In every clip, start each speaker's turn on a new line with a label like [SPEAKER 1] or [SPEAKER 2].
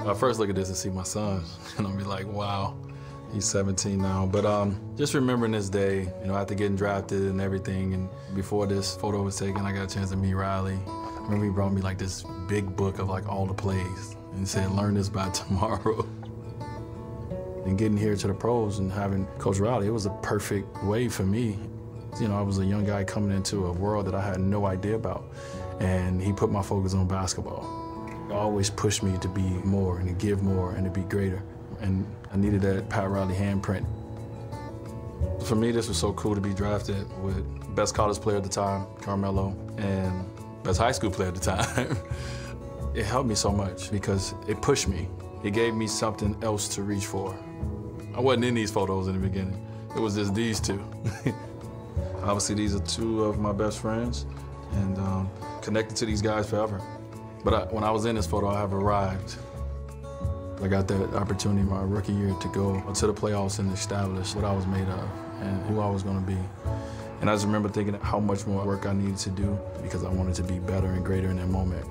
[SPEAKER 1] I first look at this and see my son, and I'll be like, wow, he's 17 now. But just remembering this day, you know, after getting drafted and everything, and before this photo was taken, I got a chance to meet Riley. I remember he brought me like this big book of like all the plays, and he said, learn this by tomorrow. And getting here to the pros and having Coach Riley, it was a perfect way for me. You know, I was a young guy coming into a world that I had no idea about, and he put my focus on basketball. He always pushed me to be more and to give more and to be greater, and I needed that Pat Riley handprint. For me, this was so cool to be drafted with best college player at the time, Carmelo, and best high school player at the time. It helped me so much because it pushed me. It gave me something else to reach for. I wasn't in these photos in the beginning. It was just these two. Obviously, these are two of my best friends, and connected to these guys forever. But when I was in this photo, I have arrived. I got that opportunity my rookie year to go to the playoffs and establish what I was made of and who I was going to be. And I just remember thinking how much more work I needed to do because I wanted to be better and greater in that moment.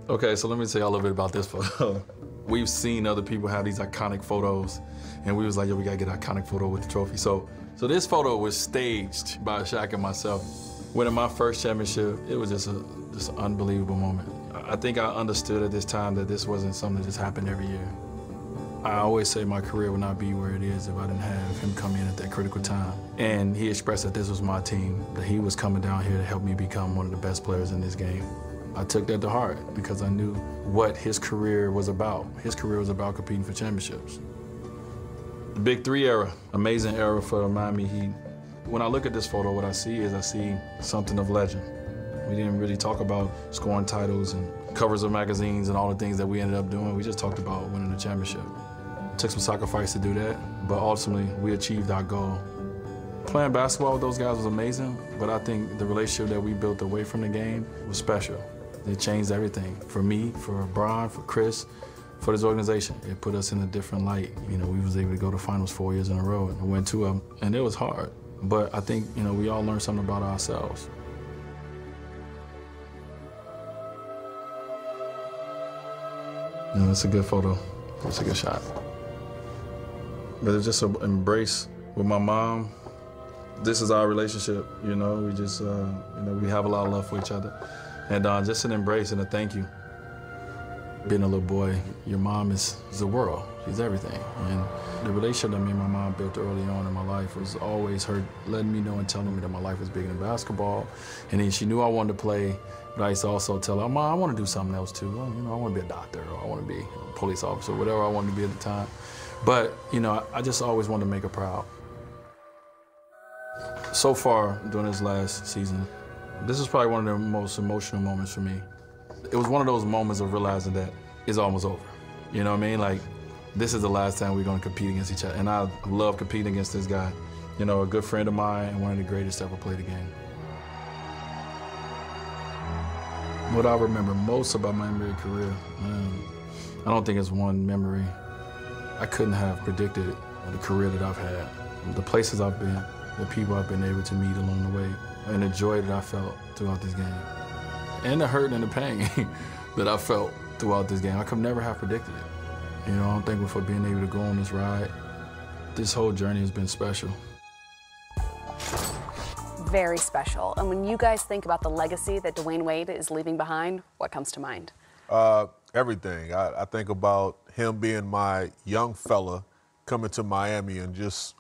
[SPEAKER 1] Okay, so let me tell you a little bit about this photo. We've seen other people have these iconic photos, and we was like, yo, we gotta get an iconic photo with the trophy. So this photo was staged by Shaq and myself. Winning my first championship, it was just an unbelievable moment. I think I understood at this time that this wasn't something that just happened every year. I always say my career would not be where it is if I didn't have him come in at that critical time. And he expressed that this was my team, that he was coming down here to help me become one of the best players in this game. I took that to heart because I knew what his career was about. His career was about competing for championships. The Big Three era, amazing era for Miami Heat. When I look at this photo, what I see something of legend. We didn't really talk about scoring titles and covers of magazines and all the things that we ended up doing. We just talked about winning the championship. It took some sacrifice to do that, but ultimately we achieved our goal. Playing basketball with those guys was amazing, but I think the relationship that we built away from the game was special. It changed everything for me, for Brian, for Chris, for this organization. It put us in a different light. You know, we was able to go to finals 4 years in a row and win 2 of them, and it was hard. But I think, you know, we all learned something about ourselves. You know, it's a good photo. It's a good shot. But it's just an embrace with my mom. This is our relationship, you know. We just, you know, we have a lot of love for each other. And just an embrace and a thank you. Being a little boy, your mom is the world. She's everything. And the relationship that me and my mom built early on in my life was always her letting me know and telling me that my life was bigger than basketball. And then she knew I wanted to play, but I used to also tell her, Mom, I want to do something else too. Well, you know, I want to be a doctor, or I want to be a police officer, whatever I wanted to be at the time. But, you know, I just always wanted to make her proud. So far, during this last season, this is probably one of the most emotional moments for me. It was one of those moments of realizing that it's almost over. You know what I mean? Like, this is the last time we're gonna compete against each other. And I love competing against this guy. You know, a good friend of mine and one of the greatest to ever play the game. What I remember most about my NBA career, I don't think it's one memory. I couldn't have predicted the career that I've had, the places I've been, the people I've been able to meet along the way, and the joy that I felt throughout this game. And the hurt and the pain that I felt throughout this game. I could never have predicted it. You know, I'm thankful for being able to go on this ride. This whole journey has been special.
[SPEAKER 2] Very special. And when you guys think about the legacy that Dwayne Wade is leaving behind, what comes to mind?
[SPEAKER 3] Everything. I think about him being my young fella coming to Miami, and just,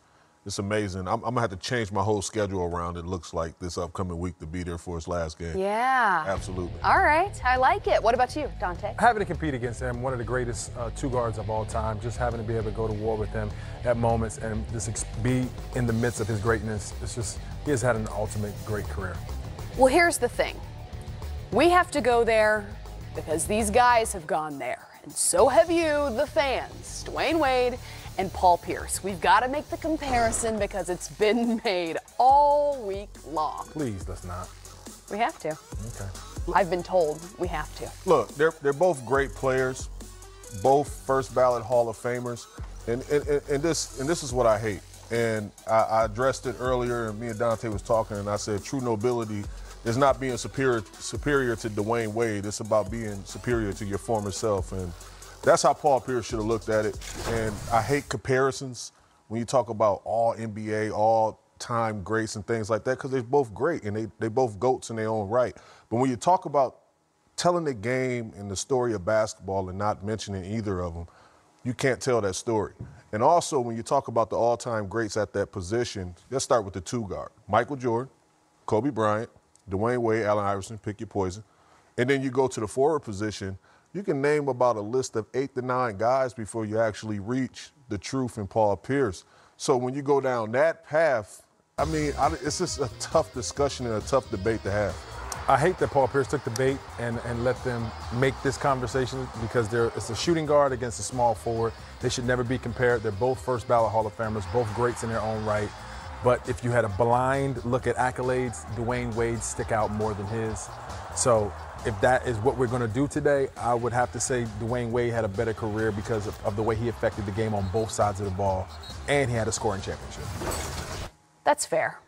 [SPEAKER 3] it's amazing. I'm going to have to change my whole schedule around, it looks like, this upcoming week to be there for his last game.
[SPEAKER 2] Yeah.
[SPEAKER 3] Absolutely.
[SPEAKER 2] All right. I like it. What about you, Dahntay?
[SPEAKER 4] Having to compete against him, one of the greatest two guards of all time, just having to be able to go to war with him at moments and just be in the midst of his greatness. It's just, he has had an ultimate great career.
[SPEAKER 2] Well, here's the thing. We have to go there because these guys have gone there. And so have you, the fans, Dwayne Wade and Paul Pierce. We've got to make the comparison because it's been made all week long.
[SPEAKER 4] Please, let's not.
[SPEAKER 2] We have to.
[SPEAKER 4] Okay.
[SPEAKER 2] I've been told we have to.
[SPEAKER 3] Look, they're both great players, both first ballot Hall of Famers, and this is what I hate. And I addressed it earlier, and me and Dahntay was talking, and I said true nobility is not being superior to Dwayne Wade. It's about being superior to your former self. And That's how Paul Pierce should have looked at it. And I hate comparisons when you talk about all NBA, all-time greats and things like that, because they're both great and they both GOATs in their own right. But when you talk about telling the game and the story of basketball and not mentioning either of them, you can't tell that story. And also, when you talk about the all-time greats at that position, let's start with the two guard. Michael Jordan, Kobe Bryant, Dwayne Wade, Allen Iverson, pick your poison. And then you go to the forward position, you can name about a list of 8 to 9 guys before you actually reach the truth in Paul Pierce. So when you go down that path, I mean, it's just a tough discussion and a tough debate to have.
[SPEAKER 4] I hate that Paul Pierce took the bait and let them make this conversation because it's a shooting guard against a small forward. They should never be compared. They're both first ballot Hall of Famers, both greats in their own right. But if you had a blind look at accolades, Dwayne Wade stick out more than his. So if that is what we're going to do today, I would have to say Dwayne Wade had a better career because of the way he affected the game on both sides of the ball, and he had a scoring championship.
[SPEAKER 2] That's fair.